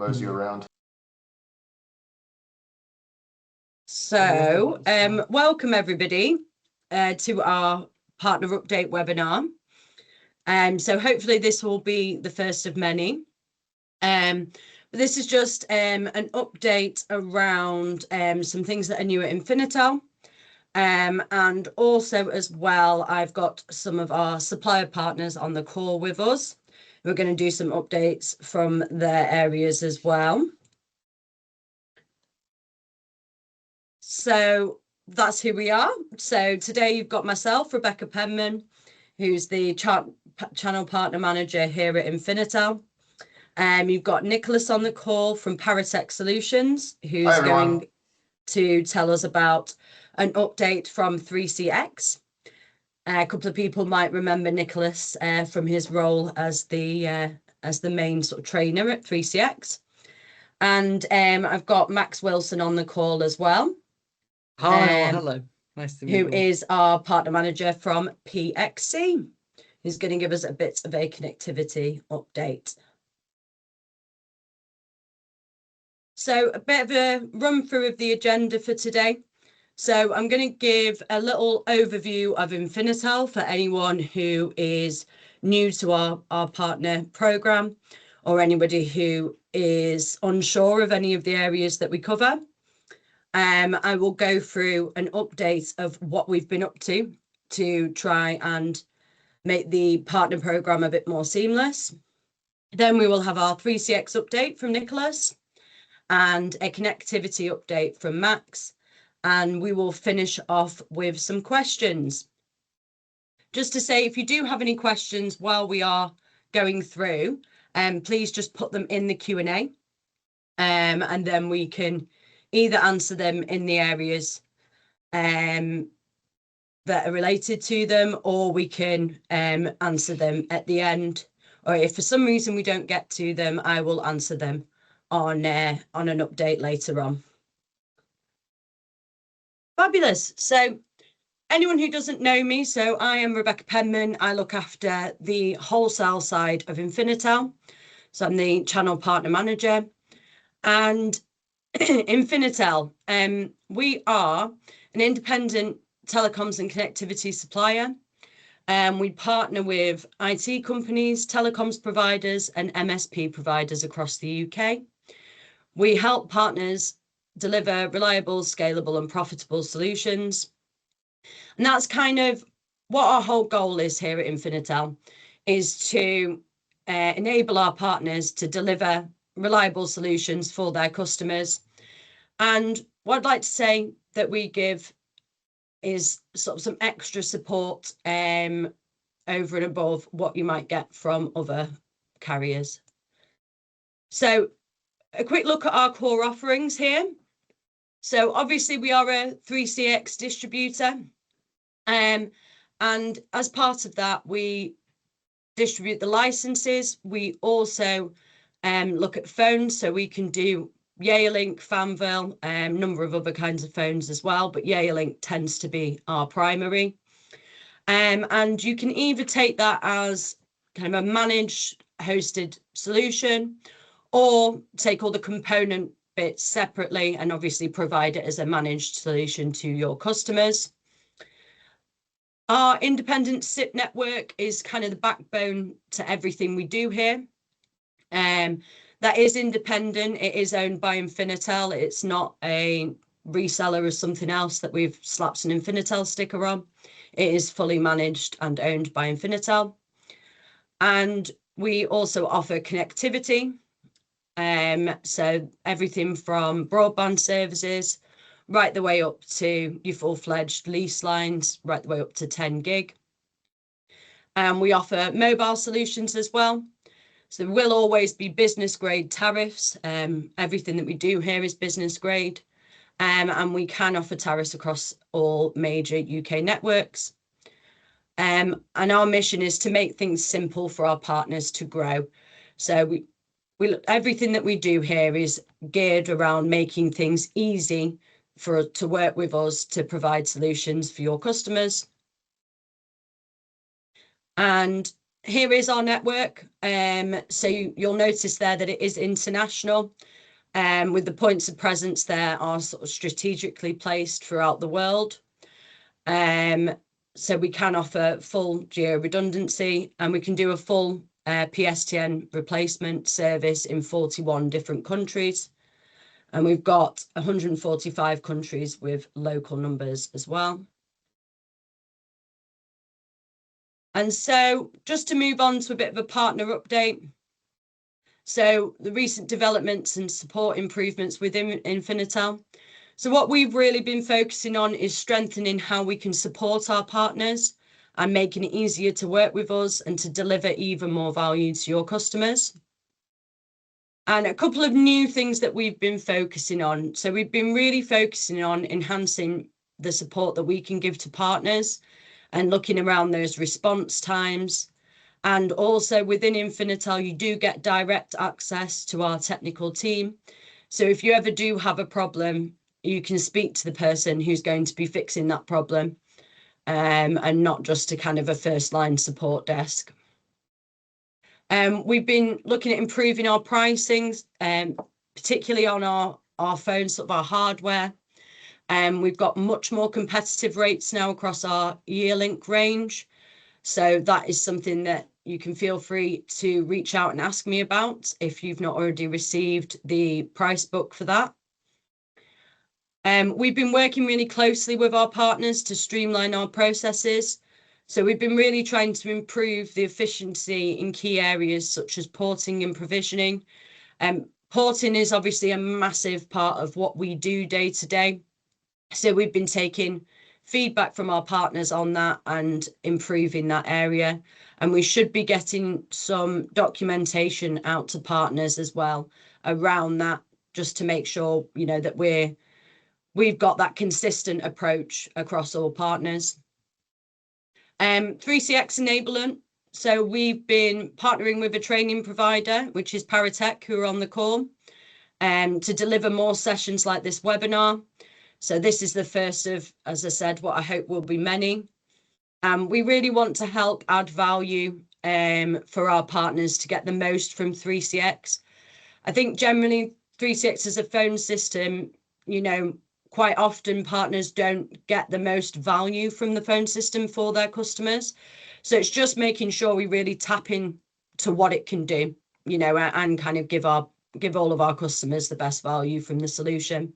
mosey around. So, welcome everybody to our Partner Update webinar. So hopefully this will be the first of many. But this is just an update around some things that are new at Infinitel. And also as well, I've got some of our supplier partners on the call with us. We're going to do some updates from their areas as well. So that's who we are. So today you've got myself, Rebecca Penman, who's the channel partner manager here at Infinitel. You've got Nicholas on the call from Paratech Solutions, who's going to tell us about an update from 3CX. A couple of people might remember Nicholas from his role as the main sort of trainer at 3CX. And I've got Max Wilson on the call as well. Hi, hello. Nice to meet you. Who is our partner manager from PXC, who's going to give us a bit of a connectivity update. So a bit of a run through of the agenda for today. So I'm going to give a little overview of Infinitel for anyone who is new to our partner program, or anybody who is unsure of any of the areas that we cover. I will go through an update of what we've been up to try and make the partner program a bit more seamless. Then we will have our 3CX update from Nicholas and a connectivity update from Max. And we will finish off with some questions. Just to say, if you do have any questions while we are going through, please just put them in the Q&A, and then we can either answer them in the areas that are related to them, or we can answer them at the end. Or if for some reason we don't get to them, I will answer them on an update later on. Fabulous. So anyone who doesn't know me, so I am Rebecca Penman. I look after the wholesale side of Infinitel. So I'm the channel partner manager. And Infinitel, we are an independent telecoms and connectivity supplier. We partner with IT companies, telecoms providers, and MSP providers across the UK. We help partners deliver reliable, scalable, and profitable solutions. And that's kind of what our whole goal is here at Infinitel, is to enable our partners to deliver reliable solutions for their customers. And what I'd like to say that we give is sort of some extra support over and above what you might get from other carriers. So a quick look at our core offerings here. So obviously we are a 3CX distributor, and as part of that we distribute the licenses. We also look at phones, so we can do Yealink, Fanville, a number of other kinds of phones as well, but Yealink tends to be our primary. And you can either take that as kind of a managed hosted solution, or take all the component bits separately and obviously provide it as a managed solution to your customers. Our independent SIP network is kind of the backbone to everything we do here. That is independent. It is owned by Infinitel. It's not a reseller of something else that we've slapped an Infinitel sticker on. It is fully managed and owned by Infinitel. And we also offer connectivity. So everything from broadband services right the way up to your full-fledged lease lines, right the way up to 10 gig. And we offer mobile solutions as well. So there will always be business grade tariffs. Everything that we do here is business grade. And we can offer tariffs across all major UK networks. And our mission is to make things simple for our partners to grow. So everything that we do here is geared around making things easy to work with us to provide solutions for your customers. And here is our network. So you'll notice there that it is international, with the points of presence there are sort of strategically placed throughout the world. So we can offer full geo redundancy, and we can do a full PSTN replacement service in 41 different countries. And we've got 145 countries with local numbers as well. And so just to move on to a bit of a partner update. So the recent developments and support improvements within Infinitel. So what we've really been focusing on is strengthening how we can support our partners and making it easier to work with us and to deliver even more value to your customers. And a couple of new things that we've been focusing on. So we've been really focusing on enhancing the support that we can give to partners and looking around those response times. And also within Infinitel, you do get direct access to our technical team. So if you ever do have a problem, you can speak to the person who's going to be fixing that problem, and not just to kind of a first line support desk. We've been looking at improving our pricing, particularly on our phones, sort of our hardware. We've got much more competitive rates now across our year-link range. So that is something that you can feel free to reach out and ask me about if you've not already received the price book for that. We've been working really closely with our partners to streamline our processes. So we've been really trying to improve the efficiency in key areas such as porting and provisioning. Porting is obviously a massive part of what we do day to day. So we've been taking feedback from our partners on that and improving that area. And we should be getting some documentation out to partners as well around that, just to make sure, you know, that we've got that consistent approach across all partners. 3CX enablement. So we've been partnering with a training provider, which is Paratech, who are on the call, to deliver more sessions like this webinar. So this is the first of, as I said, what I hope will be many. We really want to help add value for our partners to get the most from 3CX. I think generally 3CX as a phone system, you know, quite often partners don't get the most value from the phone system for their customers. So it's just making sure we really tap into what it can do, you know, and kind of give all of our customers the best value from the solution.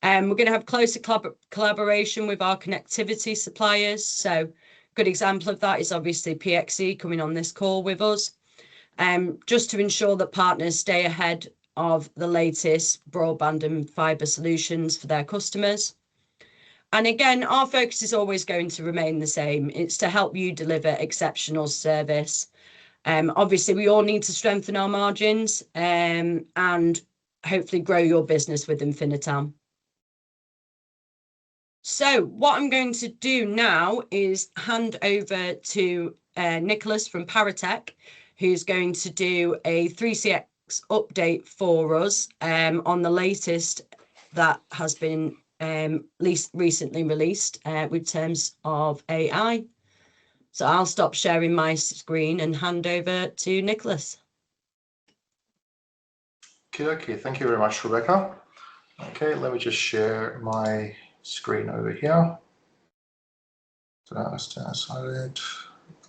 We're going to have closer collaboration with our connectivity suppliers. So a good example of that is obviously PXE coming on this call with us, just to ensure that partners stay ahead of the latest broadband and fibre solutions for their customers. And again, our focus is always going to remain the same. It's to help you deliver exceptional service. Obviously, we all need to strengthen our margins and hopefully grow your business with Infinitel. So what I'm going to do now is hand over to Nicholas from Paratech, who's going to do a 3CX update for us on the latest that has been recently released with terms of AI. So I'll stop sharing my screen and hand over to Nicholas. Okay, thank you very much, Rebecca. Okay, let me just share my screen over here. So that's silent.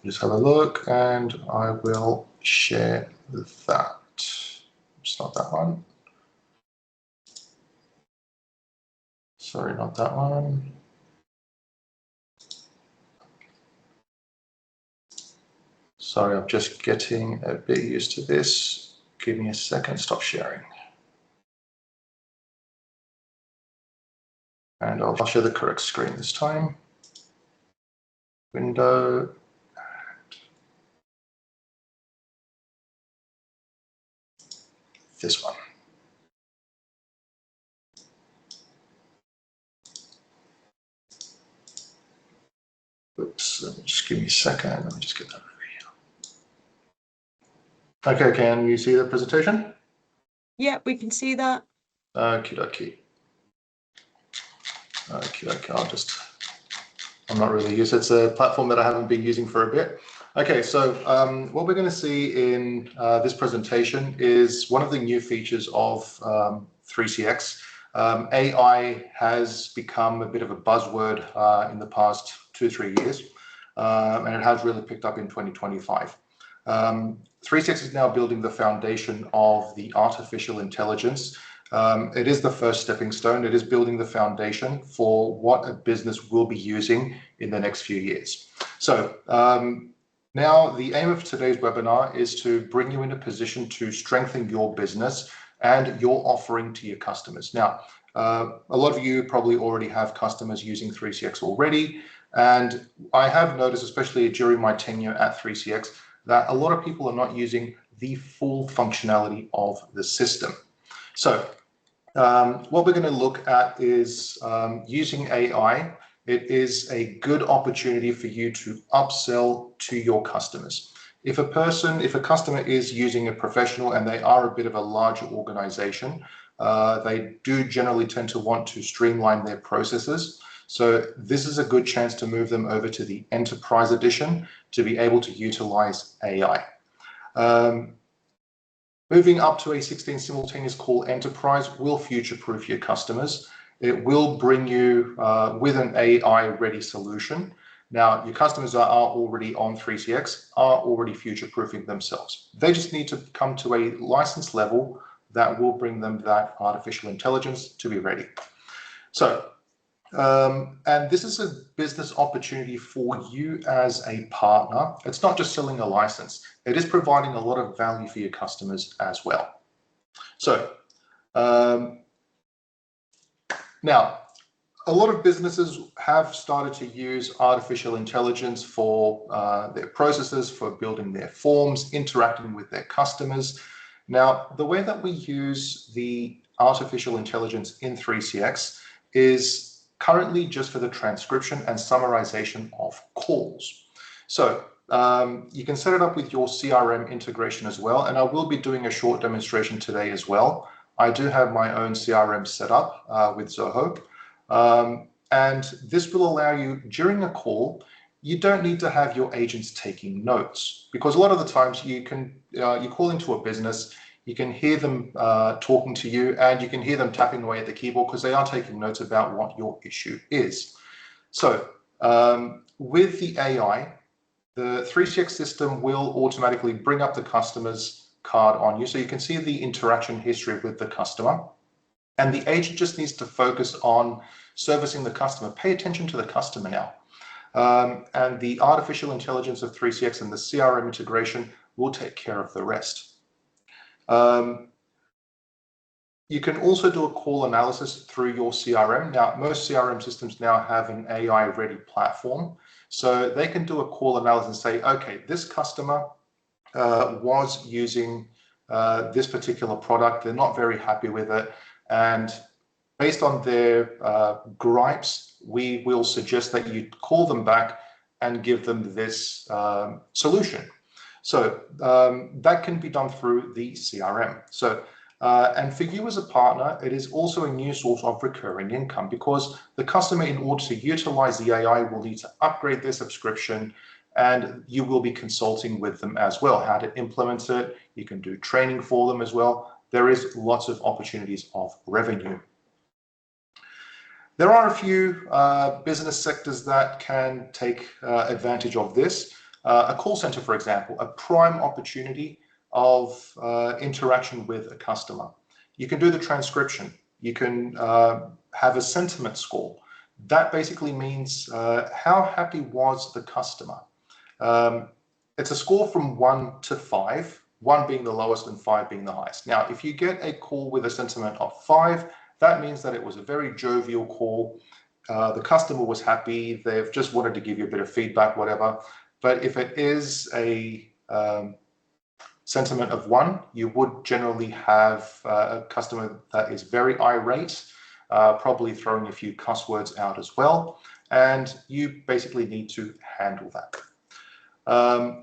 Just have a look, and I will share that. It's not that one. Sorry, not that one. Sorry, I'm just getting a bit used to this. Give me a second, stop sharing. And I'll share the correct screen this time. Window. And this one. Oops, let me just give me a second. Let me just get that over here. Okay, can you see the presentation? Yeah, we can see that. Okie dokie. I'm not really used. It's a platform that I haven't been using for a bit. Okay, so what we're going to see in this presentation is one of the new features of 3CX. AI has become a bit of a buzzword in the past 2-3 years, and it has really picked up in 2025. 3CX is now building the foundation of the artificial intelligence. It is the first stepping stone. It is building the foundation for what a business will be using in the next few years. So now the aim of today's webinar is to bring you in a position to strengthen your business and your offering to your customers. Now, a lot of you probably already have customers using 3CX already, and I have noticed, especially during my tenure at 3CX, that a lot of people are not using the full functionality of the system. So what we're going to look at is using AI. It is a good opportunity for you to upsell to your customers. If a customer is using a professional and they are a bit of a larger organization, they do generally tend to want to streamline their processes. So this is a good chance to move them over to the Enterprise Edition to be able to utilize AI. Moving up to a 16 simultaneous call enterprise will future-proof your customers. It will bring you with an AI-ready solution. Now, your customers are already on 3CX, are already future-proofing themselves. They just need to come to a license level that will bring them that artificial intelligence to be ready. So, and this is a business opportunity for you as a partner. It's not just selling a license. It is providing a lot of value for your customers as well. So now, a lot of businesses have started to use artificial intelligence for their processes, for building their forms, interacting with their customers. Now, the way that we use the artificial intelligence in 3CX is currently just for the transcription and summarization of calls. So you can set it up with your CRM integration as well, and I will be doing a short demonstration today as well. I do have my own CRM set up with Zoho, and this will allow you, during a call, you don't need to have your agents taking notes, because a lot of the times you call into a business, you can hear them talking to you, and you can hear them tapping away at the keyboard because they are taking notes about what your issue is. So with the AI, the 3CX system will automatically bring up the customer's card on you, so you can see the interaction history with the customer. And the agent just needs to focus on servicing the customer. Pay attention to the customer now. And the artificial intelligence of 3CX and the CRM integration will take care of the rest. You can also do a call analysis through your CRM. Now, most CRM systems now have an AI-ready platform, so they can do a call analysis and say, okay, this customer was using this particular product. They're not very happy with it. And based on their gripes, we will suggest that you call them back and give them this solution. So that can be done through the CRM. So, and for you as a partner, it is also a new source of recurring income, because the customer, in order to utilize the AI, will need to upgrade their subscription, and you will be consulting with them as well, how to implement it. You can do training for them as well. There is lots of opportunities of revenue. There are a few business sectors that can take advantage of this. A call center, for example, a prime opportunity of interaction with a customer. You can do the transcription. You can have a sentiment score. That basically means how happy was the customer. It's a score from 1 to 5, 1 being the lowest and 5 being the highest. Now, if you get a call with a sentiment of 5, that means that it was a very jovial call. The customer was happy. They've just wanted to give you a bit of feedback, whatever. But if it is a sentiment of 1, you would generally have a customer that is very irate, probably throwing a few cuss words out as well. And you basically need to handle that.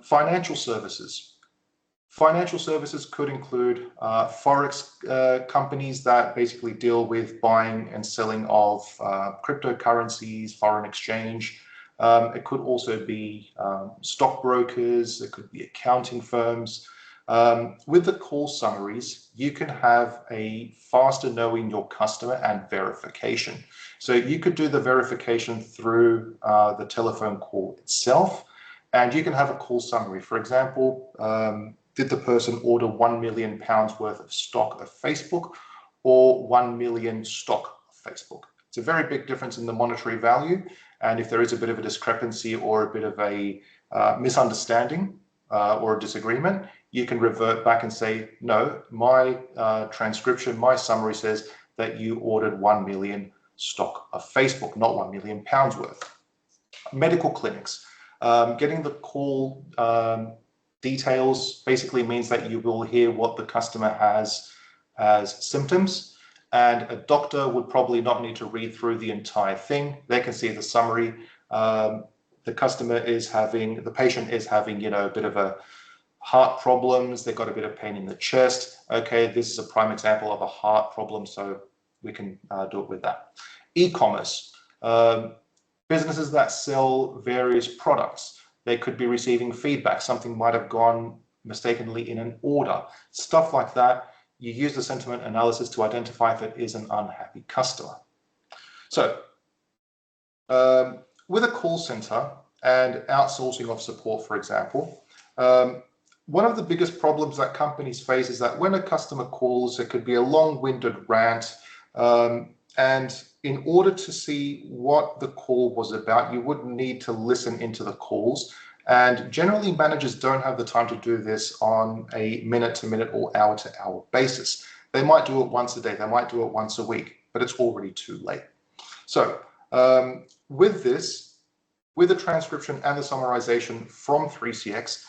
Financial services. Financial services could include Forex companies that basically deal with buying and selling of cryptocurrencies, foreign exchange. It could also be stockbrokers, it could be accounting firms. With the call summaries, you can have a faster knowing your customer and verification. So you could do the verification through the telephone call itself, and you can have a call summary. For example, did the person order £1 million worth of stock of Facebook or 1 million stock of Facebook? It's a very big difference in the monetary value. And if there is a bit of a discrepancy or a bit of a misunderstanding or a disagreement, you can revert back and say, no, my transcription, my summary says that you ordered 1 million stock of Facebook, not £1 million worth. Medical clinics, getting the call details basically means that you will hear what the customer has as symptoms, and a doctor would probably not need to read through the entire thing. They can see the summary. The patient is having, a bit of a heart problems. They've got a bit of pain in the chest. Okay, this is a prime example of a heart problem, so we can do it with that. E-commerce, businesses that sell various products. They could be receiving feedback. Something might have gone mistakenly in an order. Stuff like that. You use the sentiment analysis to identify if it is an unhappy customer. So with a call center and outsourcing of support, for example, one of the biggest problems that companies face is that when a customer calls, it could be a long-winded rant, and in order to see what the call was about, you would need to listen into the calls. And generally, managers don't have the time to do this on a minute-to-minute or hour-to-hour basis. They might do it once a day, they might do it once a week, but it's already too late. So with this, with the transcription and the summarization from 3CX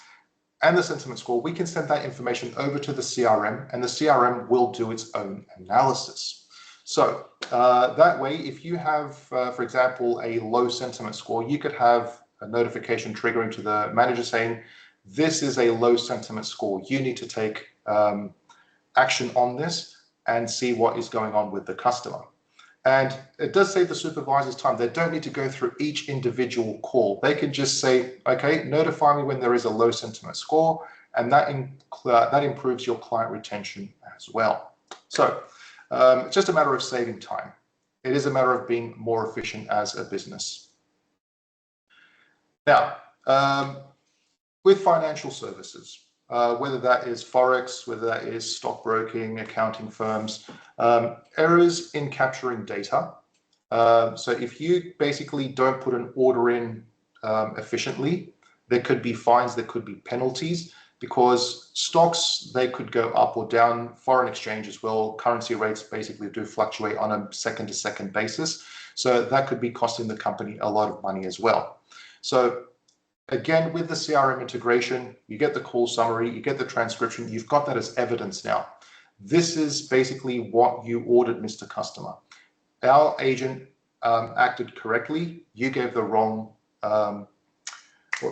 and the sentiment score, we can send that information over to the CRM, and the CRM will do its own analysis. So that way, if you have, for example, a low sentiment score, you could have a notification triggering to the manager saying, this is a low sentiment score. You need to take action on this and see what is going on with the customer. And it does save the supervisor's time. They don't need to go through each individual call. They can just say, okay, notify me when there is a low sentiment score, and that improves your client retention as well. So it's just a matter of saving time. It is a matter of being more efficient as a business. Now, with financial services, whether that is Forex, whether that is stockbroking, accounting firms, errors in capturing data. So if you basically don't put an order in efficiently, there could be fines, there could be penalties, because stocks, they could go up or down, foreign exchange as well. Currency rates basically do fluctuate on a second-to-second basis. So that could be costing the company a lot of money as well. So again, with the CRM integration, you get the call summary, you get the transcription, you've got that as evidence now. This is basically what you ordered, Mr. Customer. Our agent acted correctly. You gave the wrong,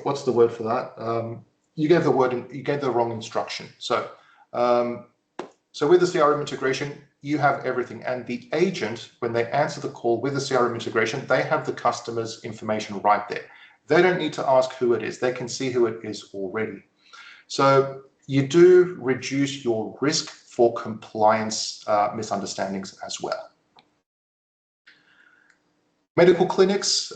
what's the word for that? You gave the wrong instruction. So, so with the CRM integration, you have everything. And the agent, when they answer the call with the CRM integration, they have the customer's information right there. They don't need to ask who it is. They can see who it is already. So you do reduce your risk for compliance misunderstandings as well. Medical clinics,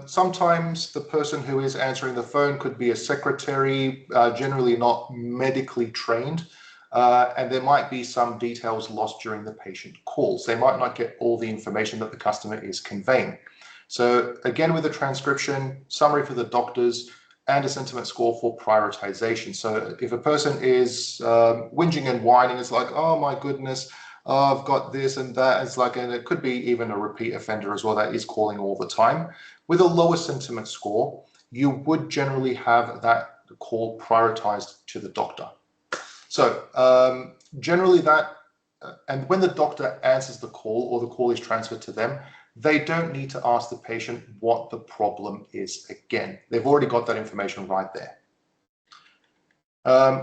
sometimes the person who is answering the phone could be a secretary, generally not medically trained, and there might be some details lost during the patient calls. They might not get all the information that the customer is conveying. So again, with a transcription, summary for the doctors, and a sentiment score for prioritization. So if a person is whinging and whining, it's like, oh my goodness, I've got this and that. It's like, and it could be even a repeat offender as well that is calling all the time. With a lower sentiment score, you would generally have that call prioritized to the doctor. So generally that, and when the doctor answers the call or the call is transferred to them, they don't need to ask the patient what the problem is again. They've already got that information right there.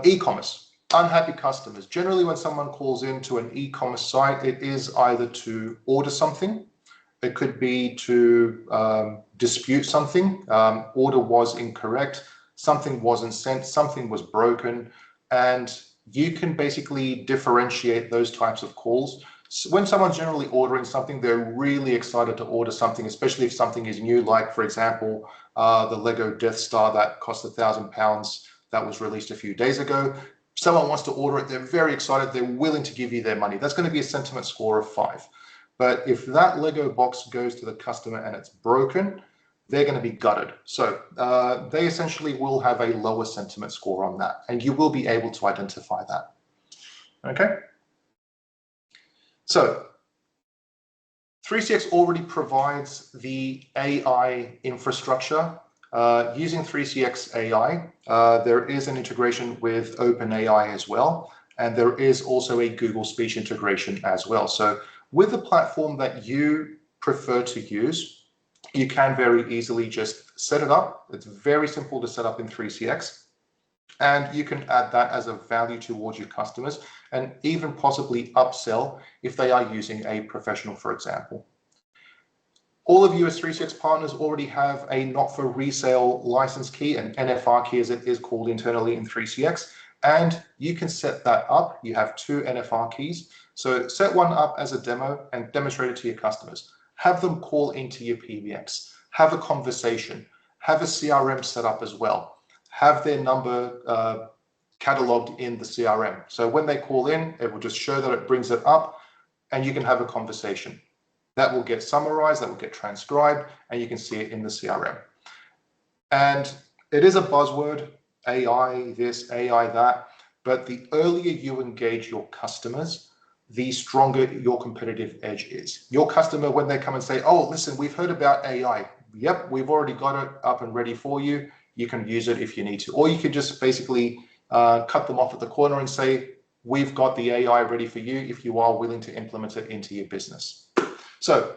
E-commerce, unhappy customers. Generally, when someone calls into an e-commerce site, it is either to order something, It could be to dispute something. Order was incorrect, something wasn't sent, something was broken, and you can basically differentiate those types of calls. So when someone's generally ordering something, they're really excited to order something, especially if something is new, like, for example, the Lego Death Star that cost £1,000 that was released a few days ago. Someone wants to order it, they're very excited, they're willing to give you their money. That's going to be a sentiment score of 5. But if that Lego box goes to the customer and it's broken, they're going to be gutted. So they essentially will have a lower sentiment score on that, and you will be able to identify that. Okay. So 3CX already provides the AI infrastructure. Using 3CX AI, there is an integration with OpenAI as well, and there is also a Google Speech integration as well. So with the platform that you prefer to use, you can very easily just set it up. It's very simple to set up in 3CX. And you can add that as a value towards your customers and even possibly upsell if they are using a professional, for example. All of you as 3CX partners already have a not for resale license key, an NFR key as it is called internally in 3CX, and you can set that up. You have 2 NFR keys. So set one up as a demo and demonstrate it to your customers. Have them call into your PBX, have a conversation, have a CRM set up as well, have their number cataloged in the CRM. So when they call in, it will just show that it brings it up and you can have a conversation. That will get summarized, that will get transcribed, and you can see it in the CRM. And it is a buzzword, AI this, AI that, but the earlier you engage your customers, the stronger your competitive edge is. Your customer, when they come and say, oh, listen, we've heard about AI. Yep, we've already got it up and ready for you. You can use it if you need to. Or you can just basically cut them off at the corner and say, we've got the AI ready for you if you are willing to implement it into your business. So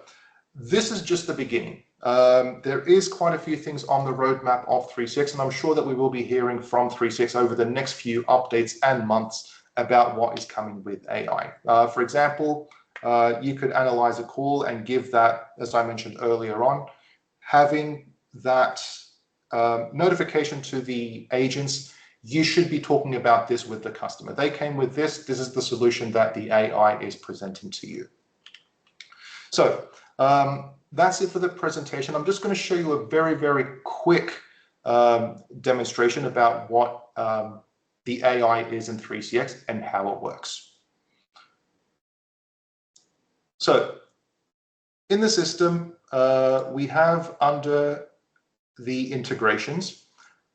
this is just the beginning. There is quite a few things on the roadmap of 3CX, and I'm sure that we will be hearing from 3CX over the next few updates and months about what is coming with AI. For example, you could analyze a call and give that, as I mentioned earlier on, having that notification to the agents, you should be talking about this with the customer. They came with this. This is the solution that the AI is presenting to you. So that's it for the presentation. I'm just going to show you a very, very quick demonstration about what the AI is in 3CX and how it works. So in the system, we have under the integrations,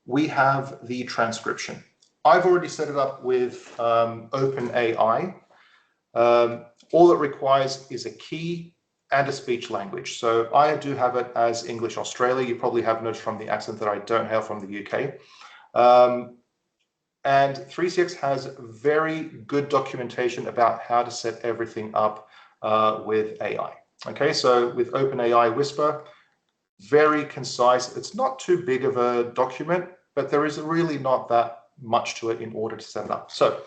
we have the transcription. I've already set it up with OpenAI. All it requires is a key and a speech language. So I do have it as English Australia. You probably have noticed from the accent that I don't have from the UK. And 3CX has very good documentation about how to set everything up with AI. Okay, so with OpenAI Whisper, very concise. It's not too big of a document, but there is really not that much to it in order to set it up. So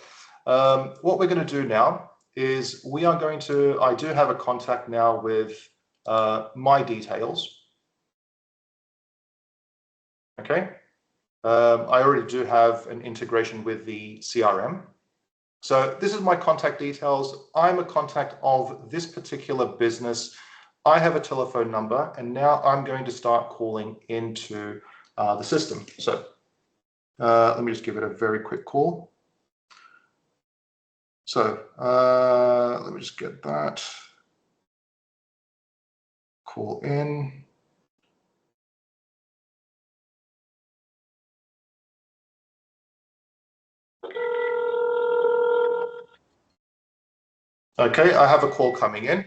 what we're going to do now is we are going to, I do have a contact now with my details. Okay. I already do have an integration with the CRM. So this is my contact details. I'm a contact of this particular business. I have a telephone number, and now I'm going to start calling into the system. So let me just give it a very quick call. So let me just get that. Call in. Okay, I have a call coming in.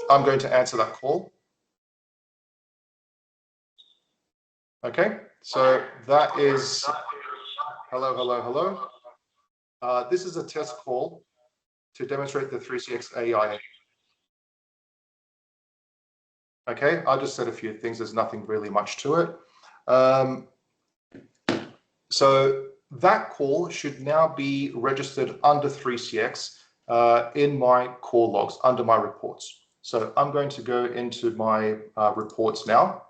I'm going to answer that call. Okay, so that is, hello, hello, hello. This is a test call to demonstrate the 3CX AI. Okay, I'll just said a few things. There's nothing really much to it. So that call should now be registered under 3CX in my call logs under my reports. So I'm going to go into my reports now.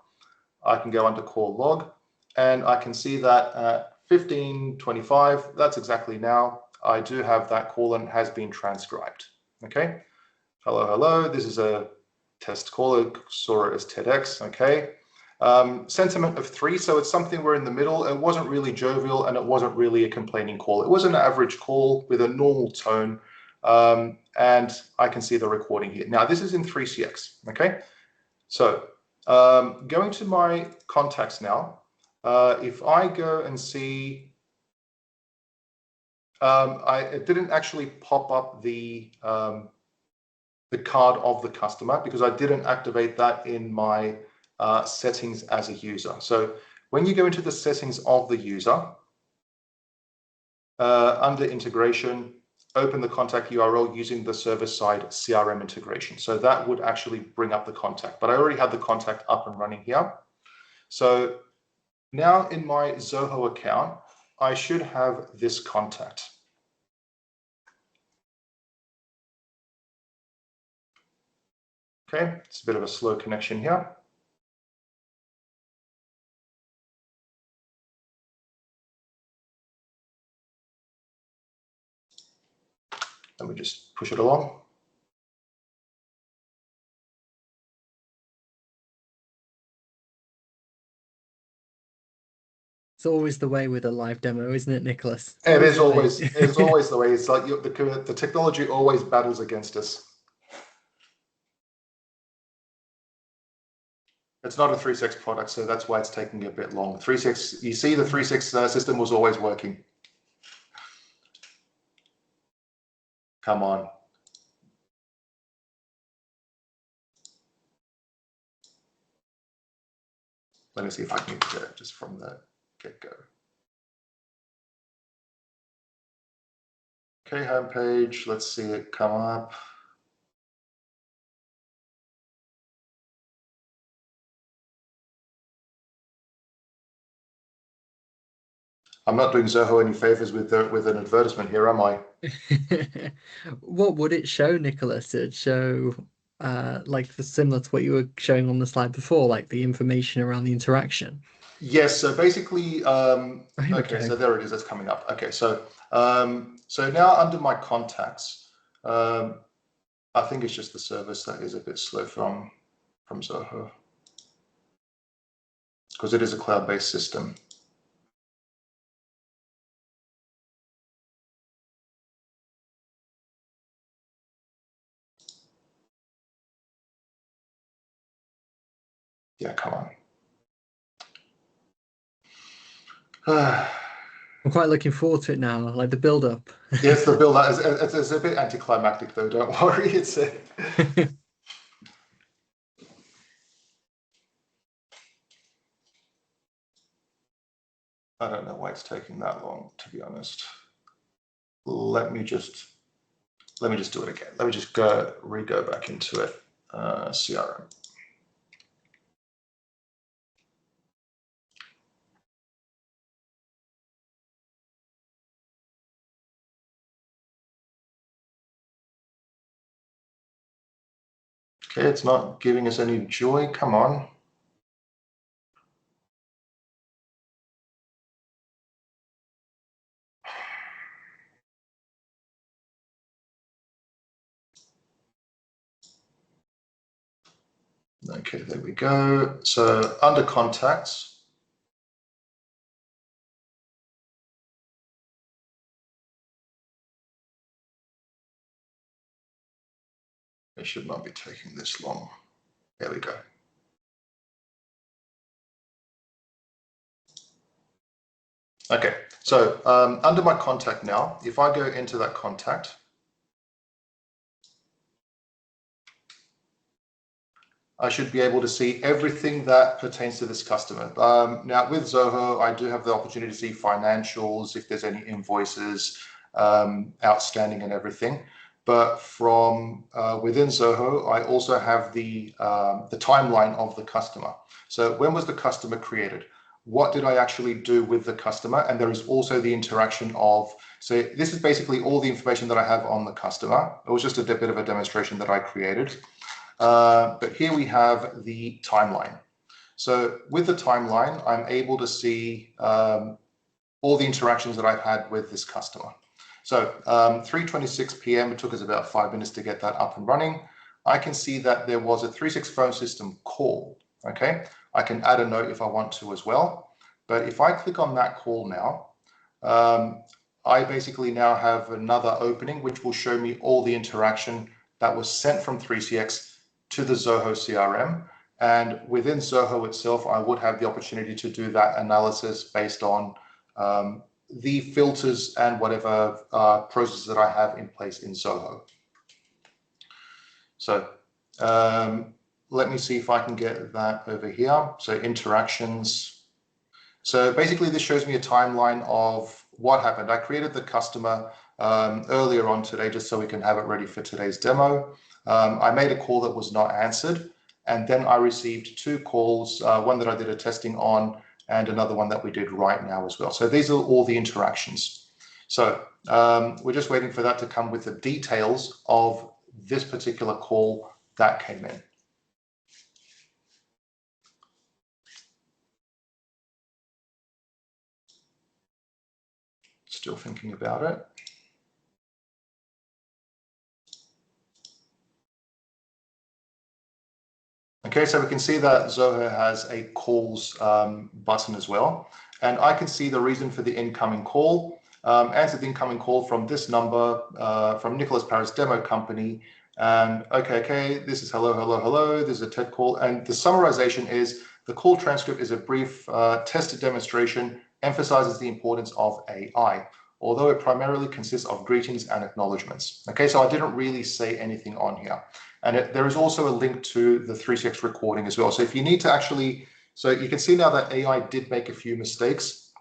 I can go under call log, and I can see that at 15:25, that's exactly now, I do have that call and has been transcribed. Okay. Hello, hello. This is a test call. Saw it as TEDx. Okay. Sentiment of 3, so it's something we're in the middle. It wasn't really jovial and it wasn't really a complaining call. It was an average call with a normal tone, and I can see the recording here. Now this is in 3CX. Okay. So going to my contacts now, if I go and see, it didn't actually pop up the card of the customer because I didn't activate that in my settings as a user. So when you go into the settings of the user, under integration, open the contact URL using the server-side CRM integration. So that would actually bring up the contact, but I already have the contact up and running here. So now in my Zoho account, I should have this contact. Okay, it's a bit of a slow connection here. Let me just push it along. It's always the way with a live demo, isn't it, Nicholas? It's always the way. It's like the technology always battles against us. It's not a 3.6 product, so that's why it's taking a bit long. 3.6, you see, the 3.6 system was always working. Come on. Let me see if I can get it just from the get-go. Okay, homepage, let's see it come up. I'm not doing Zoho any favors with an advertisement here, am I? What would it show, Nicholas? It'd show like similar to what you were showing on the slide before, like the information around the interaction. Yes, so basically, okay, so there it is, it's coming up. Okay, so so now under my contacts, I think it's just the service that is a bit slow from Zoho, because it is a cloud-based system. Yeah, come on. I'm quite looking forward to it now, like the build-up. Yes, the build-up is a bit anticlimactic, though. Don't worry, it's a. I don't know why it's taking that long, to be honest. Let me just do it again. Let me just re-go back into it. CRM. Okay, it's not giving us any joy. Come on. Okay, there we go. So under contacts, it should not be taking this long. There we go. Okay, so under my contact now, if I go into that contact, I should be able to see everything that pertains to this customer. Now with Zoho, I do have the opportunity to see financials, if there's any invoices outstanding and everything. But from within Zoho, I also have the timeline of the customer. So when was the customer created? What did I actually do with the customer? And there is also the interaction of So this is basically all the information that I have on the customer. It was just a bit of a demonstration that I created. But here we have the timeline. So with the timeline, I'm able to see all the interactions that I've had with this customer. So 3:26 p.m. it took us about 5 minutes to get that up and running. I can see that there was a 36 phone system call. Okay, I can add a note if I want to as well. But if I click on that call now, I basically now have another opening which will show me all the interaction that was sent from 3CX to the Zoho CRM. And within Zoho itself, I would have the opportunity to do that analysis based on the filters and whatever processes that I have in place in Zoho. So let me see if I can get that over here. So interactions. So basically this shows me a timeline of what happened. I created the customer earlier on today just so we can have it ready for today's demo. I made a call that was not answered, and then I received 2 calls, one that I did a testing on and another one that we did right now as well. So these are all the interactions. So we're just waiting for that to come with the details of this particular call that came in. Still thinking about it. Okay, so we can see that Zoho has a calls button as well. And I can see the reason for the incoming call. Answer the incoming call from this number from Nicholas Paris Demo Company. And okay, this is hello, this is a TED call. And the summarization is the call transcript is a brief tested demonstration, emphasizes the importance of AI, although it primarily consists of greetings and acknowledgements. Okay, so I didn't really say anything on here. And there is also a link to the 3CX recording as well. So if you need to actually, so you can see now that AI did make a few mistakes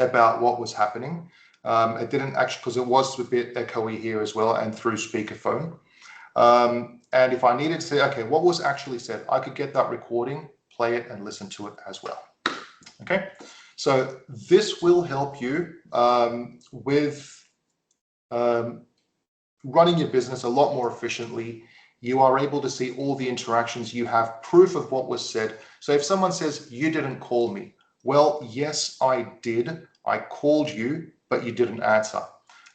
about what was happening. It didn't actually, because it was a bit echoey here as well and through speakerphone. And if I needed to say, okay, what was actually said, I could get that recording, play it and listen to it as well. Okay, so this will help you with running your business a lot more efficiently. You are able to see all the interactions. You have proof of what was said. So if someone says, you didn't call me. Well, yes, I did. I called you, but you didn't answer.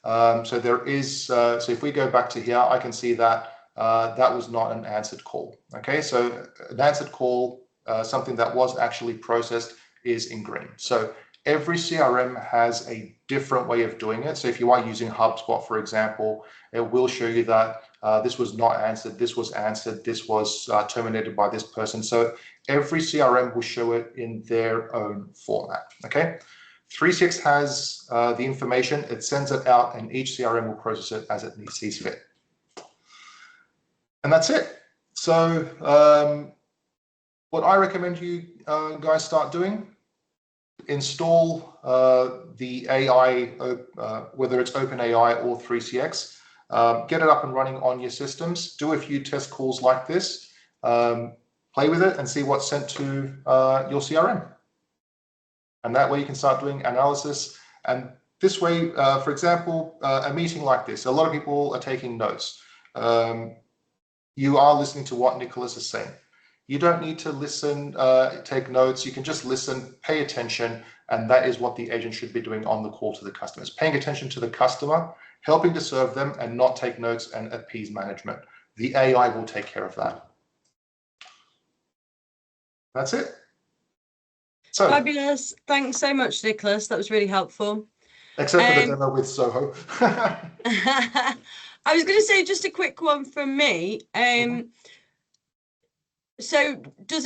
So there is, so if we go back to here, I can see that that was not an answered call. Okay, so an answered call, something that was actually processed, is in green. So every CRM has a different way of doing it. So if you are using HubSpot, for example, it will show you that this was not answered, this was answered, this was terminated by this person. So every CRM will show it in their own format. Okay, 3CX has the information, it sends it out, and each CRM will process it as it sees fit. And that's it. So what I recommend you guys start doing, install the AI, whether it's OpenAI or 3CX, get it up and running on your systems, do a few test calls like this, play with it and see what's sent to your CRM. And that way you can start doing analysis. And this way, for example, a meeting like this, a lot of people are taking notes. You are listening to what Nicholas is saying. You don't need to listen, take notes. You can just listen, pay attention, and that is what the agent should be doing on the call to the customers. Paying attention to the customer, helping to serve them, and not take notes and appease management. The AI will take care of that. That's it. So, fabulous. Thanks so much, Nicholas. That was really helpful. Except for the demo with Zoho. I was going to say just a quick one from me. So does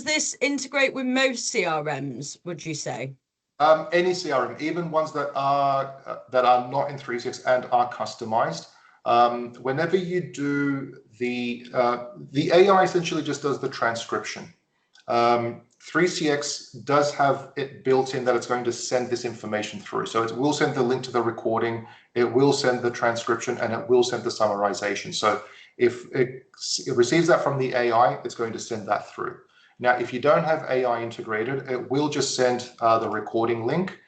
this integrate with most CRMs, would you say? Any CRM, even ones that are not in 3CX and are customized. Whenever you do the AI essentially just does the transcription. 3CX does have it built in that it's going to send this information through. So it will send the link to the recording, it will send the transcription, and it will send the summarization. So if it receives that from the AI, it's going to send that through. Now, if you don't have AI integrated, it will just send the recording link,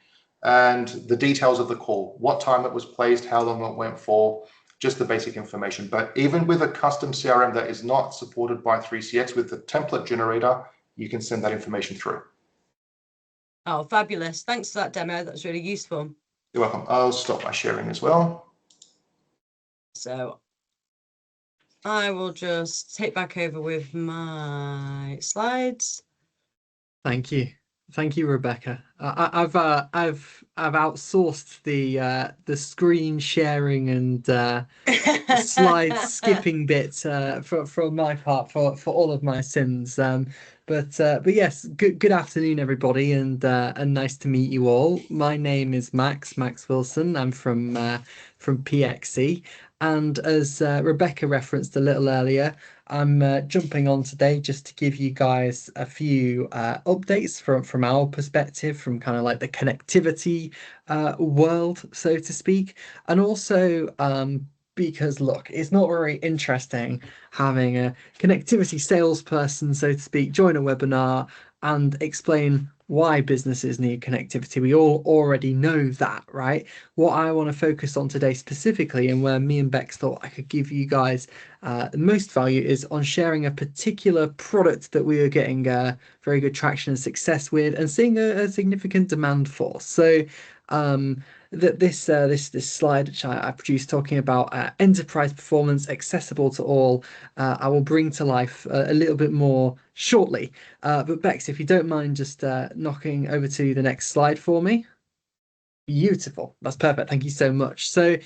and the details of the call, what time it was placed, how long it went for, just the basic information. But even with a custom CRM that is not supported by 3CX, with the template generator, you can send that information through. Oh, fabulous. Thanks for that demo. That's really useful. You're welcome. I'll stop my sharing as well. So I will just take back over with my slides. Thank you, Rebecca. I've outsourced the screen sharing and slide skipping bit for my part for all of my sins. But yes, good afternoon, everybody, and nice to meet you all. My name is Max Wilson. I'm from PXE, and as Rebecca referenced a little earlier, I'm jumping on today just to give you guys a few updates from our perspective, from kind of like the connectivity world, so to speak, and also because look, it's not very interesting having a connectivity salesperson, so to speak, join a webinar and explain why businesses need connectivity. We all already know that, right? What I want to focus on today specifically, and where me and Bex thought I could give you guys the most value, is on sharing a particular product that we are getting very good traction and success with, and seeing a significant demand for. So that this slide which I produced talking about enterprise performance accessible to all, I will bring to life a little bit more shortly. But Bex, if you don't mind just knocking over to the next slide for me. Beautiful. That's perfect. Thank you so much. So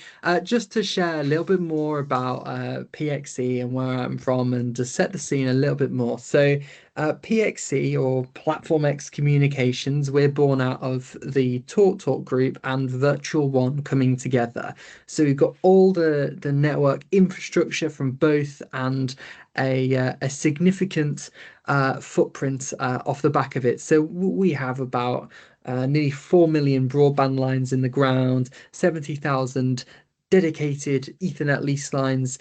just to share a little bit more about PXE and where I'm from, and to set the scene a little bit more. So PXE, or Platform X Communications, we're born out of the TalkTalk group and Virtual One coming together. So we've got all the network infrastructure from both, and a significant footprint off the back of it. So we have about nearly 4 million broadband lines in the ground, 70,000 dedicated Ethernet lease lines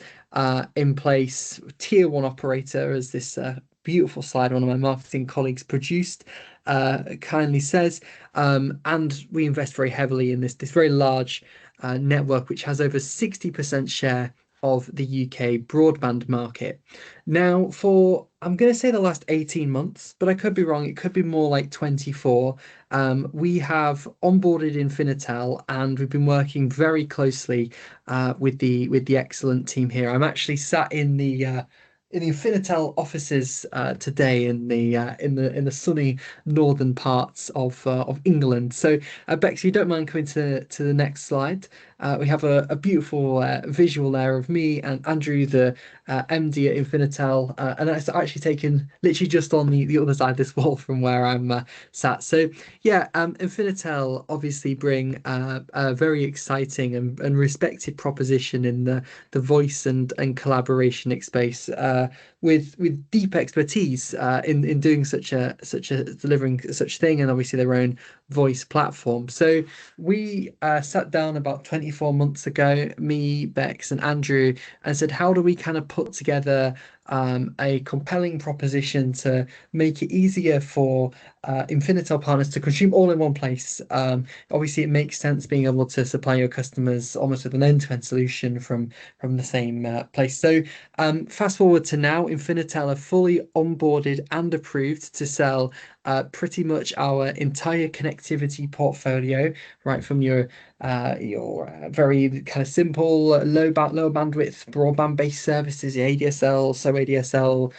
in place, tier 1 operator, as this beautiful slide one of my marketing colleagues produced kindly says, and we invest very heavily in this very large network, which has over 60% share of the UK broadband market. Now, I'm going to say the last 18 months, but I could be wrong. It could be more like 24. We have onboarded Infinitel, and we've been working very closely with the excellent team here. I'm actually sat in the Infinitel offices today in the sunny northern parts of England. So, Bex, if you don't mind coming to the next slide, we have a beautiful visual there of me and Andrew, the MD at Infinitel, and that's actually taken literally just on the other side of this wall from where I'm sat. So yeah, Infinitel obviously bring a very exciting and respected proposition in the voice and collaboration space, with deep expertise in doing such a delivering such thing, and obviously their own voice platform. So we sat down about 24 months ago, me, Bex, and Andrew, and said, how do we kind of put together a compelling proposition to make it easier for Infinitel partners to consume all in one place. Obviously, it makes sense being able to supply your customers almost with an end-to-end solution from the same place. So fast forward to now, Infinitel are fully onboarded and approved to sell pretty much our entire connectivity portfolio, right from your very kind of simple low bandwidth broadband based services, the ADSL, so ADSL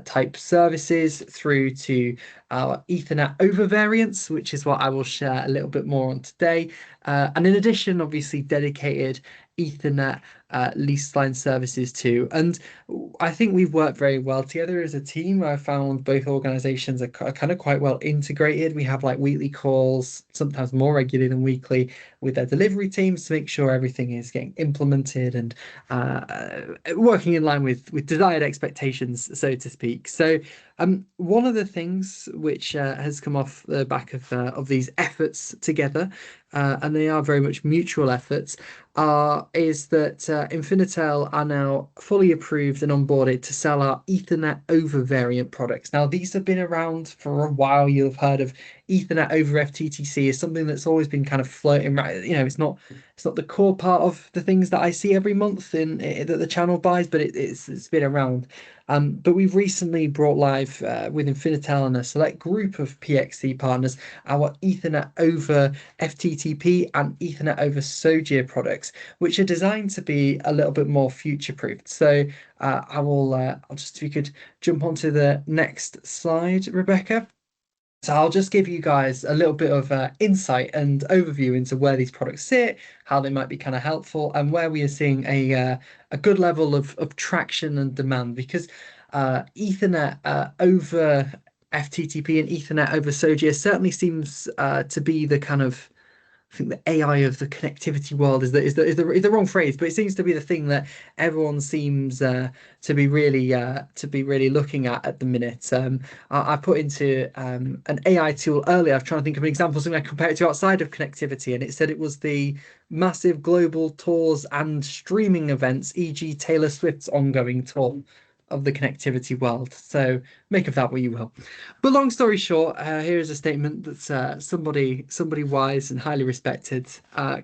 type services, through to our Ethernet over variants, which is what I will share a little bit more on today. And in addition, obviously dedicated Ethernet lease line services too. And I think we've worked very well together as a team. I found both organizations are kind of quite well integrated. We have like weekly calls, sometimes more regularly than weekly, with their delivery teams to make sure everything is getting implemented and working in line with desired expectations, so to speak. So one of the things which has come off the back of these efforts together and they are very much mutual efforts, is that Infinitel are now fully approved and onboarded to sell our Ethernet over variant products. Now, these have been around for a while. You'll have heard of Ethernet over FTTC is something that's always been kind of floating right. It's not the core part of the things that I see every month in that the channel buys, but it's been around. But we've recently brought live with Infinitel and a select group of PXC partners our Ethernet over FTTP and Ethernet over SOGIA products, which are designed to be a little bit more future-proofed. So I'll just, if you could jump onto the next slide, Rebecca. So I'll just give you guys a little bit of insight and overview into where these products sit, how they might be kind of helpful, and where we are seeing a good level of traction and demand. Because Ethernet over FTTP and Ethernet over SOGIA certainly seems to be the kind of, I think the AI of the connectivity world is the wrong phrase, but it seems to be the thing that everyone seems to be really looking at the minute. I put into an AI tool earlier. I was trying to think of an example, something I compare it to outside of connectivity, and it said it was the massive global tours and streaming events, e.g., Taylor Swift's ongoing tour of the connectivity world. So make of that what you will. But long story short, here is a statement that somebody wise and highly respected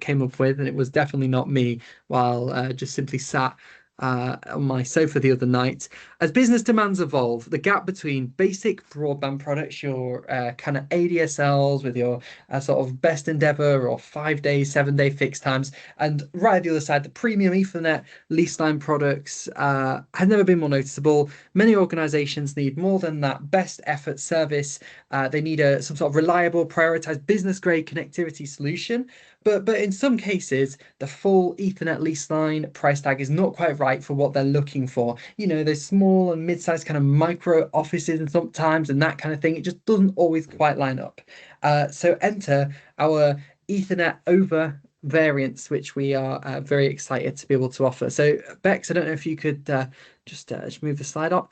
came up with, and it was definitely not me while just simply sat on my sofa the other night. As business demands evolve, the gap between basic broadband products, your kind of ADSLs with your sort of best endeavor or 5-day, 7-day fixed times, and right at the other side, the premium Ethernet lease line products has never been more noticeable. Many organizations need more than that best effort service. They need some sort of reliable, prioritized business grade connectivity solution. But in some cases, the full Ethernet lease line price tag is not quite right for what they're looking for. There's small and mid-sized kind of micro offices and sometimes and that kind of thing. It just doesn't always quite line up. So enter our Ethernet over variants, which we are very excited to be able to offer. So Bex, I don't know if you could just move the slide up.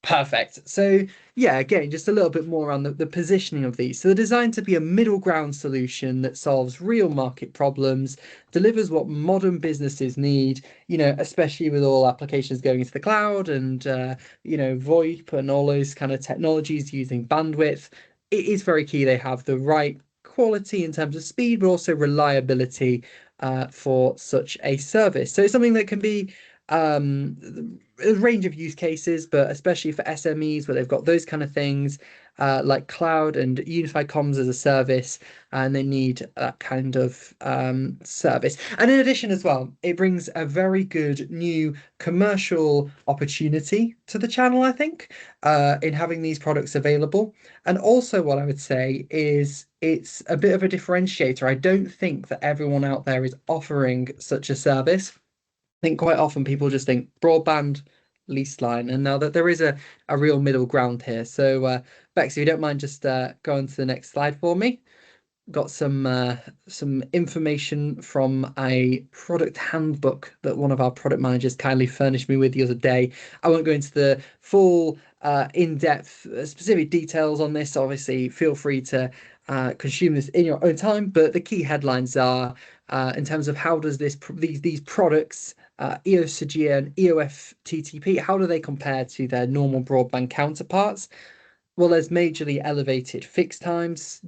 Perfect. So yeah, again, just a little bit more around the positioning of these. So they're designed to be a middle ground solution that solves real market problems, delivers what modern businesses need, especially with all applications going into the cloud and, VoIP and all those kind of technologies using bandwidth. It is very key they have the right quality in terms of speed, but also reliability for such a service. So it's something that can be a range of use cases, but especially for SMEs where they've got those kind of things like cloud and unified comms as a service, and they need that kind of service. And in addition as well, it brings a very good new commercial opportunity to the channel, I think, in having these products available. And also what I would say is it's a bit of a differentiator. I don't think that everyone out there is offering such a service. I think quite often people just think broadband lease line, and now that there is a real middle ground here. So Bex, if you don't mind just going to the next slide for me. Got some information from a product handbook that one of our product managers kindly furnished me with the other day. I won't go into the full in-depth specific details on this. Obviously, feel free to consume this in your own time, but the key headlines are in terms of how does these products EOSGIA and EOFTTP, how do they compare to their normal broadband counterparts? Well, there's majorly elevated fixed times,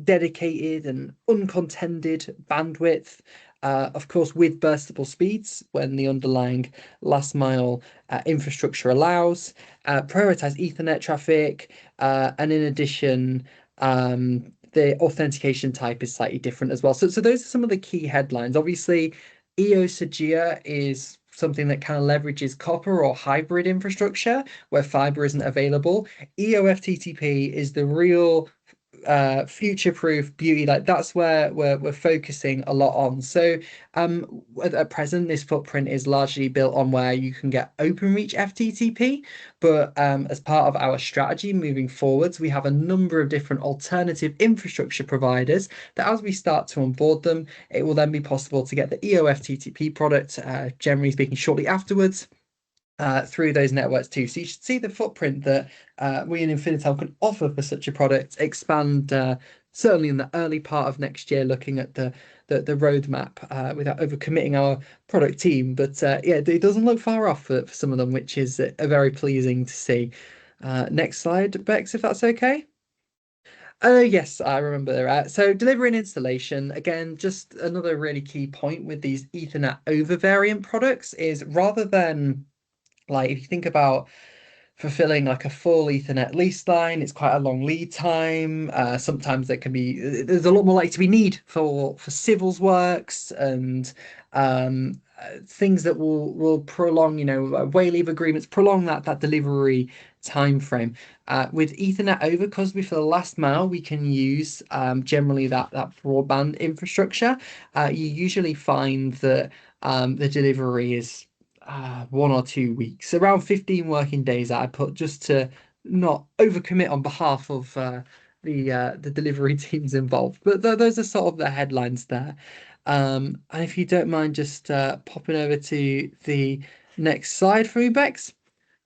dedicated and uncontended bandwidth, of course, with burstable speeds when the underlying last mile infrastructure allows, prioritize Ethernet traffic, and in addition, the authentication type is slightly different as well. So those are some of the key headlines. Obviously, EOSGIA is something that kind of leverages copper or hybrid infrastructure where fiber isn't available. EOFTTP is the real future-proof beauty. Like that's where we're focusing a lot on. So at present, this footprint is largely built on where you can get OpenReach FTTP, but as part of our strategy moving forwards, we have a number of different alternative infrastructure providers that as we start to onboard them, it will then be possible to get the EOFTTP product, generally speaking, shortly afterwards. Through those networks too. So you should see the footprint that we in Infinitel can offer for such a product expand certainly in the early part of next year, looking at the roadmap without overcommitting our product team. But yeah, it doesn't look far off for some of them, which is very pleasing to see. Next slide, Bex, if that's okay. Oh, yes, I remember. So delivery and installation, again, just another really key point with these Ethernet over variant products is rather than, like, if you think about fulfilling like a full Ethernet lease line, it's quite a long lead time. Sometimes there's a lot more likely to be need for civils works and things that will prolong, way leave agreements, prolong that delivery time frame. With Ethernet over, because for the last mile we can use generally that broadband infrastructure. You usually find that the delivery is 1 or 2 weeks, around 15 working days that I put, just to not overcommit on behalf of the delivery teams involved. But those are sort of the headlines there. And if you don't mind just popping over to the next slide for me, Bex.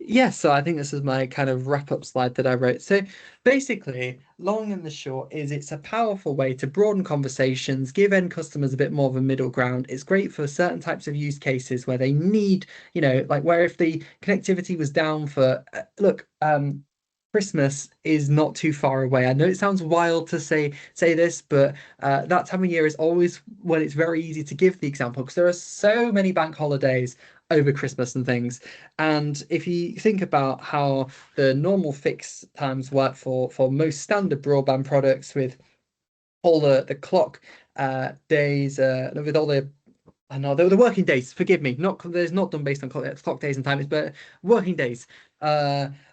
Yes, so I think this is my kind of wrap up slide that I wrote. So basically, long and the short is it's a powerful way to broaden conversations, give end customers a bit more of a middle ground. It's great for certain types of use cases where they need, like where if the connectivity was down for, look, Christmas is not too far away. I know it sounds wild to say this, but that time of year is always when it's very easy to give the example because there are so many bank holidays over Christmas and things. And if you think about how the normal fixed times work for most standard broadband products with all the clock days, with all the I know the working days, forgive me, there's not done based on clock days and times, but working days.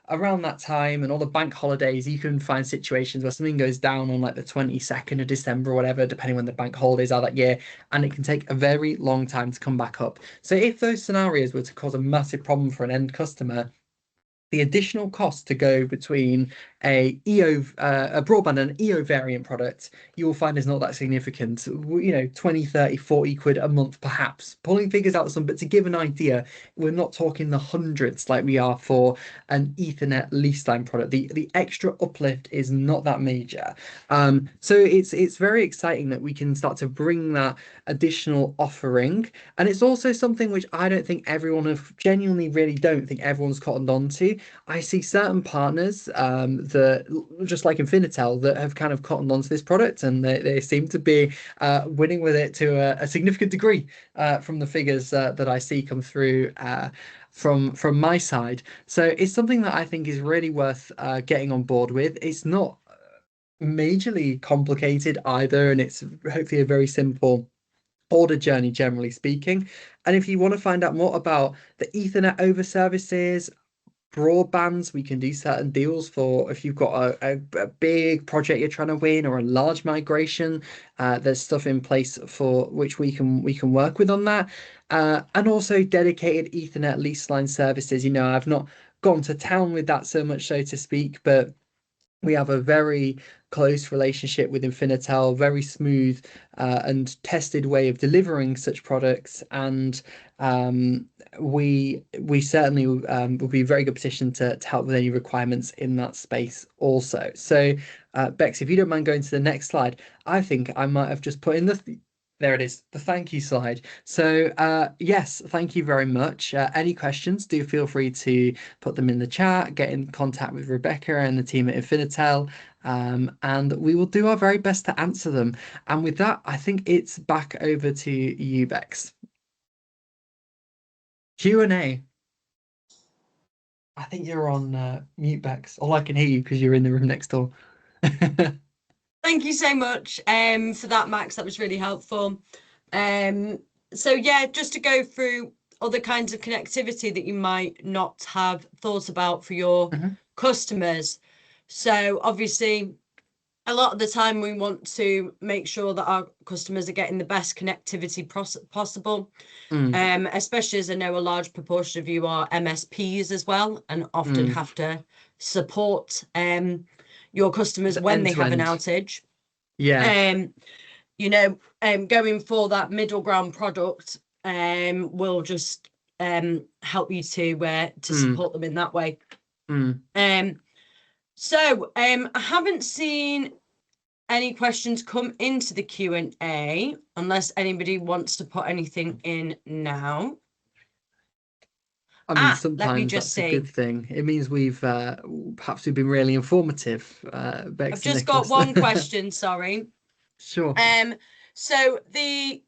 Around that time and all the bank holidays, you can find situations where something goes down on like the 22nd of December or whatever, depending when the bank holidays are that year, and it can take a very long time to come back up. So if those scenarios were to cause a massive problem for an end customer, the additional cost to go between a broadband and an EO variant product, you will find is not that significant. 20, 30, 40 quid a month, perhaps. Pulling figures out of some, but to give an idea, we're not talking the hundreds like we are for an Ethernet lease line product. The extra uplift is not that major. So it's very exciting that we can start to bring that additional offering. And it's also something which I don't think genuinely really don't think everyone's cottoned on to. I see certain partners that, just like Infinitel, that have kind of cottoned onto this product, and they seem to be winning with it to a significant degree from the figures that I see come through from my side. So it's something that I think is really worth getting on board with. It's not majorly complicated either, and it's hopefully a very simple order journey, generally speaking. And if you want to find out more about the Ethernet over services, broadbands, we can do certain deals for if you've got a big project you're trying to win or a large migration. There's stuff in place for which we can work with on that, and also dedicated Ethernet lease line services. I've not gone to town with that so much, so to speak, but we have a very close relationship with Infinitel, very smooth and tested way of delivering such products, and we certainly will be in a very good position to help with any requirements in that space also. So Bex, if you don't mind going to the next slide, I think I might have just put in there it is, the thank you slide. So yes, thank you very much. Any questions, do feel free to put them in the chat, get in contact with Rebecca and the team at Infinitel, and we will do our very best to answer them. And with that, I think it's back over to you, Bex. Q&A. I think you're on mute, Bex. All I can hear you because you're in the room next door. Thank you so much for that, Max. That was really helpful. So yeah, just to go through other kinds of connectivity that you might not have thought about for your customers. So obviously, a lot of the time we want to make sure that our customers are getting the best connectivity possible, especially as I know a large proportion of you are MSPs as well, and often have to support your customers when they have an outage. Going for that middle ground product will just help you to support them in that way. So I haven't seen any questions come into the Q&A, unless anybody wants to put anything in now. I mean, let me sometimes just that's a good thing. It means we've perhaps we've been really informative. Bex I've just got one question, sorry. Sure. So the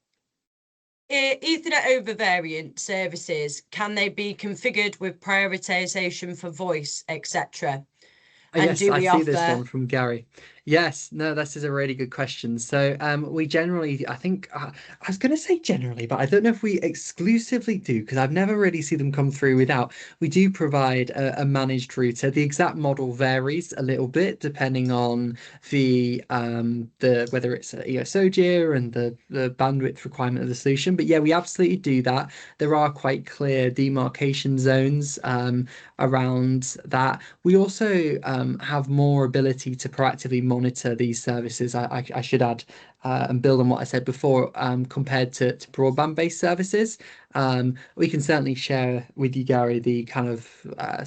Ethernet over variant services, can they be configured with prioritization for voice, etc.? And yes, I see this one from Gary. Yes, no, this is a really good question. So we generally, I think, I was going to say generally, but I don't know if we exclusively do, because I've never really seen them come through without. We do provide a managed router. The exact model varies a little bit depending on the whether it's ESOGIA and the bandwidth requirement of the solution. But yeah, we absolutely do that. There are quite clear demarcation zones around that. We also have more ability to proactively monitor these services, I should add, and build on what I said before, compared to broadband-based services. We can certainly share with you, Gary, the kind of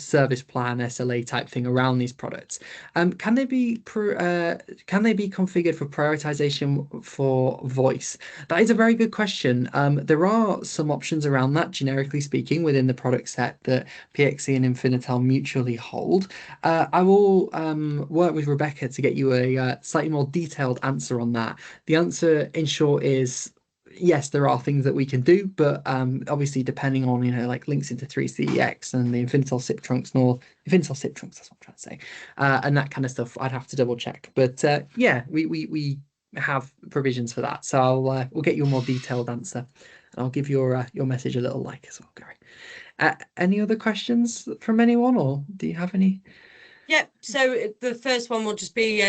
service plan SLA type thing around these products. Can they be configured for prioritization for voice? That is a very good question. There are some options around that, generically speaking, within the product set that PXE and Infinitel mutually hold. I will work with Rebecca to get you a slightly more detailed answer on that. The answer, in short, is yes, there are things that we can do, but obviously depending on, like links into 3CEX and the Infinitel SIP trunks, Infinitel SIP trunks, that's what I'm trying to say, and that kind of stuff, I'd have to double check. But yeah, we have provisions for that. So we'll get you a more detailed answer, and I'll give your message a little like as well, Gary. Any other questions from anyone, or do you have any? Yeah, so the first one will just be,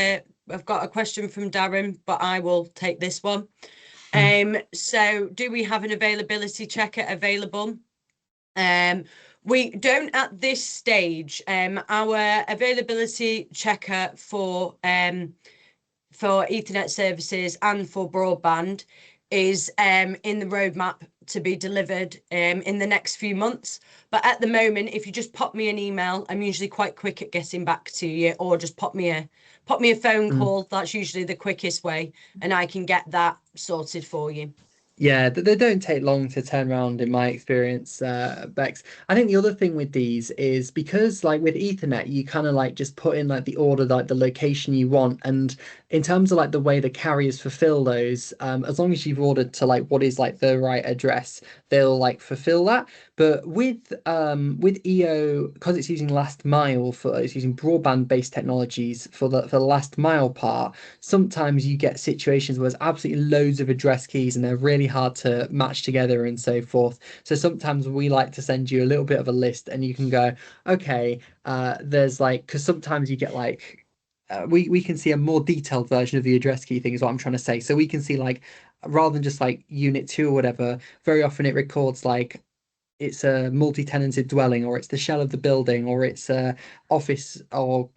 I've got a question from Darren, but I will take this one. So do we have an availability checker available? We don't at this stage. Our availability checker for Ethernet services and for broadband is in the roadmap to be delivered in the next few months. But at the moment, if you just pop me an email, I'm usually quite quick at getting back to you, or just pop me a phone call. That's usually the quickest way, and I can get that sorted for you. Yeah, they don't take long to turn around in my experience, Bex. I think the other thing with these is because like with Ethernet, you kind of like just put in like the order, like the location you want. And in terms of like the way the carriers fulfill those, as long as you've ordered to like what is like the right address, they'll like fulfill that. But with EO, because it's using last mile it's using broadband based technologies for the last mile part, sometimes you get situations where there's absolutely loads of address keys and they're really hard to match together and so forth. So sometimes we like to send you a little bit of a list and you can go, okay, there's like, because sometimes you get like, we can see a more detailed version of the address key thing is what I'm trying to say. So we can see like, rather than just like unit 2 or whatever, very often it records like it's a multi-tenanted dwelling, or it's the shell of the building, or it's a office or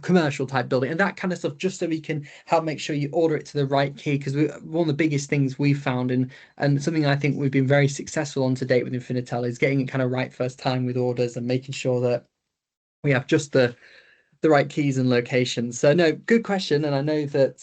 commercial type building, and that kind of stuff, just so we can help make sure you order it to the right key. Because one of the biggest things we've found, and something I think we've been very successful on to date with Infinitel, is getting it kind of right first time with orders and making sure that we have just the right keys and locations. So no, good question. And I know that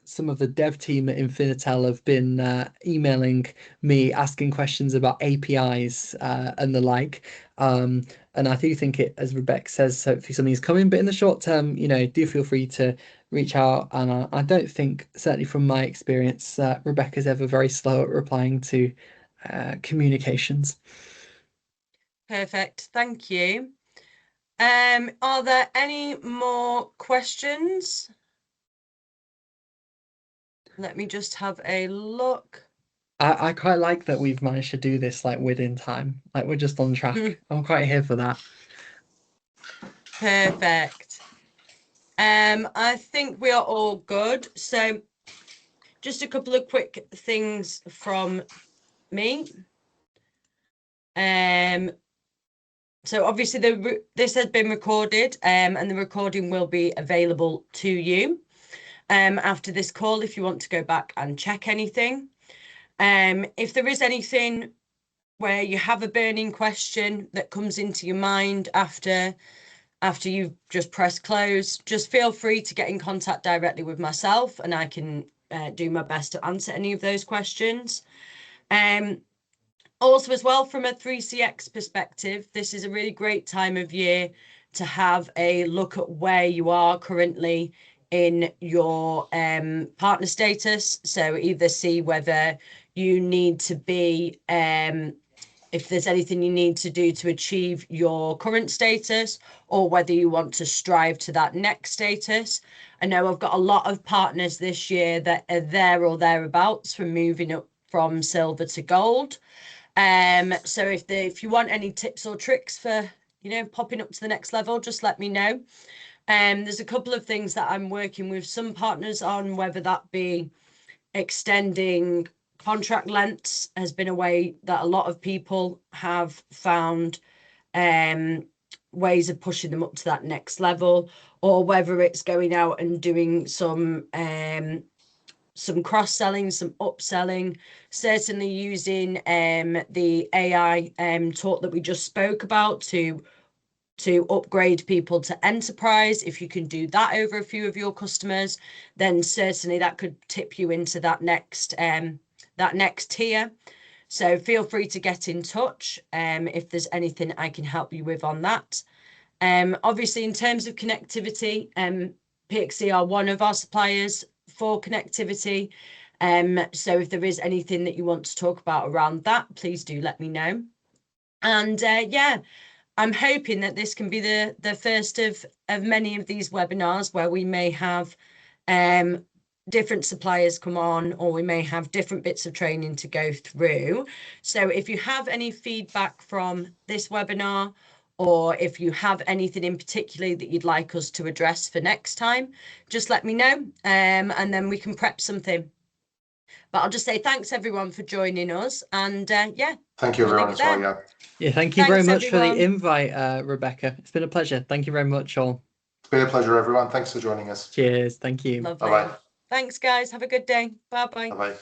some of the dev team at Infinitel have been emailing me asking questions about APIs and the like. And I do think it, as Rebecca says, hopefully something's coming. But in the short term, do feel free to reach out. And I don't think, certainly from my experience, Rebecca's ever very slow at replying to communications. Perfect. Thank you. Are there any more questions? Let me just have a look. I quite like that we've managed to do this like within time. Like we're just on track. I'm quite here for that. Perfect. I think we are all good. So just a couple of quick things from me. So obviously this has been recorded, and the recording will be available to you after this call if you want to go back and check anything. If there is anything where you have a burning question that comes into your mind after after you've just pressed close, just feel free to get in contact directly with myself, and I can do my best to answer any of those questions. Also, as well, from a 3CX perspective, this is a really great time of year to have a look at where you are currently in your partner status. So either see whether you need to be, if there's anything you need to do to achieve your current status, or whether you want to strive to that next status. I know I've got a lot of partners this year that are there or thereabouts from moving up from silver to gold. So if you want any tips or tricks for, popping up to the next level, just let me know. There's a couple of things that I'm working with some partners on, whether that be extending contract lengths has been a way that a lot of people have found ways of pushing them up to that next level, or whether it's going out and doing some cross-selling, some upselling, certainly using the AI talk that we just spoke about to upgrade people to enterprise. If you can do that over a few of your customers, then certainly that could tip you into that next tier. So feel free to get in touch if there's anything I can help you with on that. Obviously, in terms of connectivity, PXC are one of our suppliers for connectivity. So if there is anything that you want to talk about around that, please do let me know. And yeah, I'm hoping that this can be the first of many of these webinars where we may have different suppliers come on, or we may have different bits of training to go through. So if you have any feedback from this webinar, or if you have anything in particular that you'd like us to address for next time, just let me know, and then we can prep something. But I'll just say thanks everyone for joining us, and yeah. Thank you everyone as well. Yeah. Yeah, thank you very much everyone. for the invite, Rebecca. It's been a pleasure. Thank you very much, all. It's been a pleasure, everyone. Thanks for joining us. Cheers. Thank you. Lovely. Bye-bye. Thanks, guys. Have a good day. Bye-bye. Bye-bye.